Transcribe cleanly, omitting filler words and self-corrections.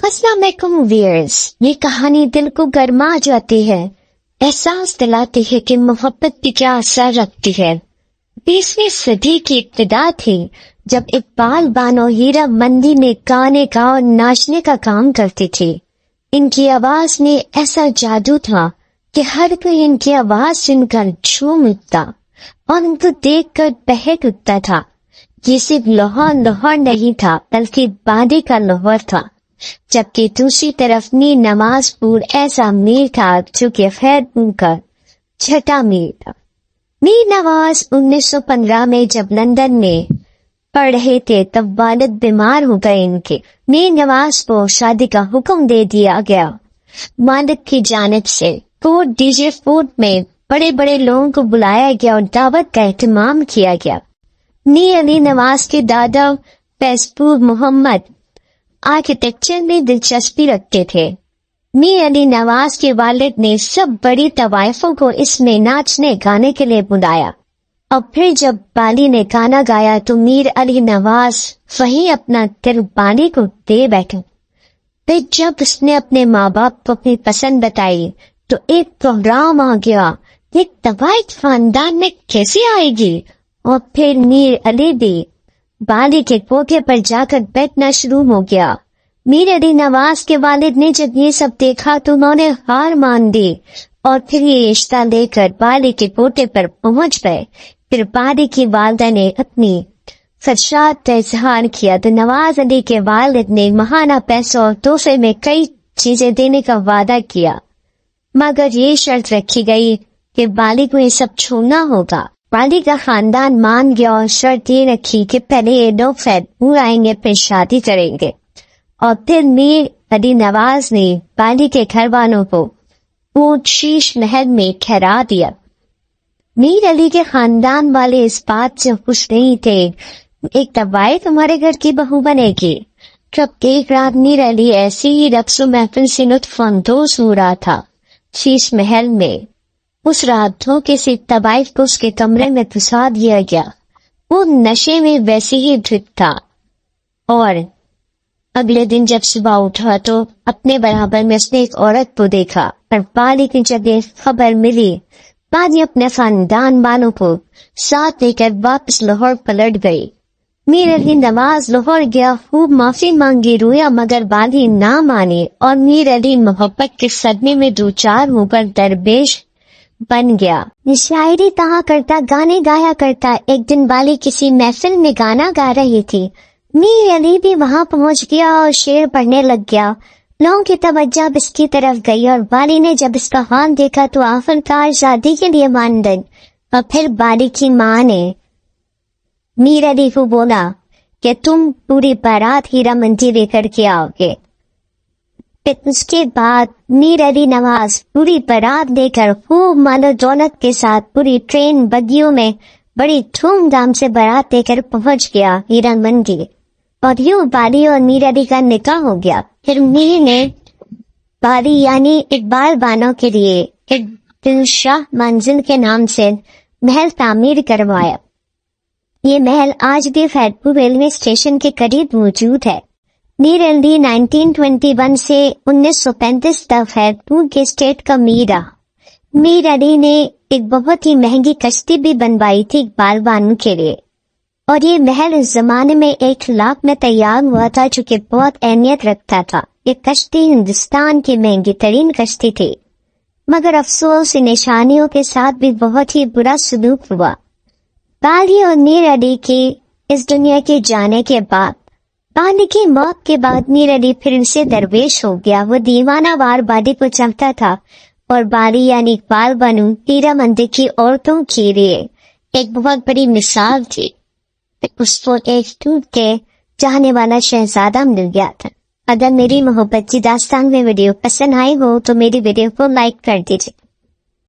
السلام علیکم ویئرز، یہ کہانی دل کو گرما جاتی ہے، احساس دلاتی ہے کہ محبت کی کیا اثر رکھتی ہے۔ 20ویں صدی کی ابتدا تھی جب اقبال بانو ہیرا مندی میں گانے کا اور ناچنے کا کام کرتی تھی۔ ان کی آواز میں ایسا جادو تھا کہ ہر کوئی ان کی آواز سن کر جھوم اٹھتا اور ان کو دیکھ کر بہک اٹھتا تھا۔ یہ صرف لاہور نہیں تھا بلکہ باندی کا لاہور تھا، جبکہ دوسری طرف میر نواز پور ایسا میر تھا جو کہ خیر پور کا چھٹا میر تھا۔ میر نواز 1915 میں جب لندن میں پڑھ رہے تھے تب والد بیمار ہو گئے ان کے۔ میر نواز کو شادی کا حکم دے دیا گیا والد کی جانب سے۔ فورٹ ڈیجے فورٹ میں بڑے بڑے لوگوں کو بلایا گیا اور دعوت کا اہتمام کیا گیا۔ میر علی نواز کے دادا فیضپور محمد آرکیٹیکچر میں دلچسپی رکھتے تھے۔ میر علی نواز کے والد نے سب بڑی طوائفوں کو اس میں ناچنے گانے کے لیے بلایا، اور پھر جب بالی نے گانا گایا تو میر علی نواز وہیں اپنا دل بالی کو دے بیٹھے۔ پھر جب اس نے اپنے ماں باپ کو اپنی پسند بتائی تو ایک پروگرام آ گیا، ایک طوائف خاندان میں کیسے آئے گی؟ اور پھر میر علی بھی بالی کے کوٹھے پر جا کر بیٹھنا شروع ہو گیا۔ میر علی نواز کے والد نے جب یہ سب دیکھا تو انہوں نے ہار مان دی اور پھر یہ رشتہ لے کر بالی کے کوٹھے پر پہنچ گئے۔ پھر بالی کی والدہ نے اپنی خدشات کا اظہار کیا تو نواز علی کے والد نے ماہانہ پیسوں اور تحفے میں کئی چیزیں دینے کا وعدہ کیا، مگر یہ شرط رکھی گئی کہ بالی کو یہ سب چھوڑنا ہوگا۔ بالی کا خاندان مان گیا اور شرط یہ رکھی کہ پہلے یہ لوگ فیضپور آئیں گے پھر شادی کریں گے، اور پھر میر علی نواز نے بالی کے گھر والوں کو اونٹ شیش محل میں ٹھہرا دیا۔ میر علی کے خاندان والے اس بات سے خوش نہیں تھے ایک طبائی تمہارے گھر کی بہو بنے گی۔ جب ایک رات میر علی ایسی ہی رقص و محفل سے لطف اندوز ہو رہا تھا شیش محل میں، اس رات دھوکے سے طبائف کو اس کے کمرے میں پھنسا دیا گیا۔ وہ نشے میں ویسے ہی دھت تھا، اور اگلے دن جب صبح اٹھا تو اپنے برابر میں اس نے ایک عورت کو دیکھا، اور بالی کی جب یہ خبر ملی بالی اپنے خاندان والوں کو ساتھ لے کر واپس لاہور پلٹ گئی۔ میر علی نواز لاہور گیا، خوب معافی مانگی، رویا، مگر بالی نہ مانی اور میر علی محبت کے صدمے میں دوچار ہو کر درویش بن گیا۔ شاعری کہا کرتا، گانے گایا کرتا۔ ایک دن بالی کسی محفل میں گانا گا رہی تھی، میر علی بھی وہاں پہنچ گیا اور شعر پڑھنے لگ گیا۔ لوگوں کی توجہ اب اس کی طرف گئی اور بالی نے جب اس کا حال دیکھا تو آخرکار شادی کے لیے مان گئی۔ اور پھر بالی کی ماں نے میر علی کو بولا کہ تم پوری بارات ہیرا منڈی لے کر کے آؤ گے۔ پھر اس کے بعد میر علی نواز پوری بارات لے کر خوب مال و دولت کے ساتھ پوری ٹرین بگیوں میں بڑی دھوم دھام سے بارات لے کر پہنچ گیا ہیرا منڈی، اور یوں بالی اور میر علی کا نکاح ہو گیا۔ پھر میر نے بالی یعنی اقبال بانو کے لیے ایک دلشاہ منزل کے نام سے محل تعمیر کروایا۔ یہ محل آج بھی خیرپور ریلوے اسٹیشن کے قریب موجود ہے۔ میر علی 1921 سے 1935 تک خیرپور کے اسٹیٹ کا میر رہا۔ میر علی نے ایک بہت ہی مہنگی کشتی بھی بنوائی تھی اقبال بانو کے لیے، اور یہ محل اس زمانے میں 1 لاکھ میں تیار ہوا تھا جو کہ بہت اہمیت رکھتا تھا۔ یہ کشتی ہندوستان کی مہنگی ترین کشتی تھی، مگر افسوس نشانیوں کے ساتھ بھی بہت ہی برا سلوک ہوا۔ بالی اور میر علی کی اس دنیا کے جانے کے بعد، بالی کی موت کے بعد میر علی پھر سے درویش ہو گیا۔ وہ دیوانہ وار بالی کو چمتا تھا، اور بالی یعنی اقبال بانو ہیرا منڈی کی عورتوں کے لیے ایک بہت بڑی مثال تھی۔ اس کو ایک ٹوٹ کے چاہنے والا شہزادہ مل گیا تھا۔ اگر میری محبت کی داستان میں ویڈیو پسند آئی ہو تو میری ویڈیو کو لائک کر دیجیے۔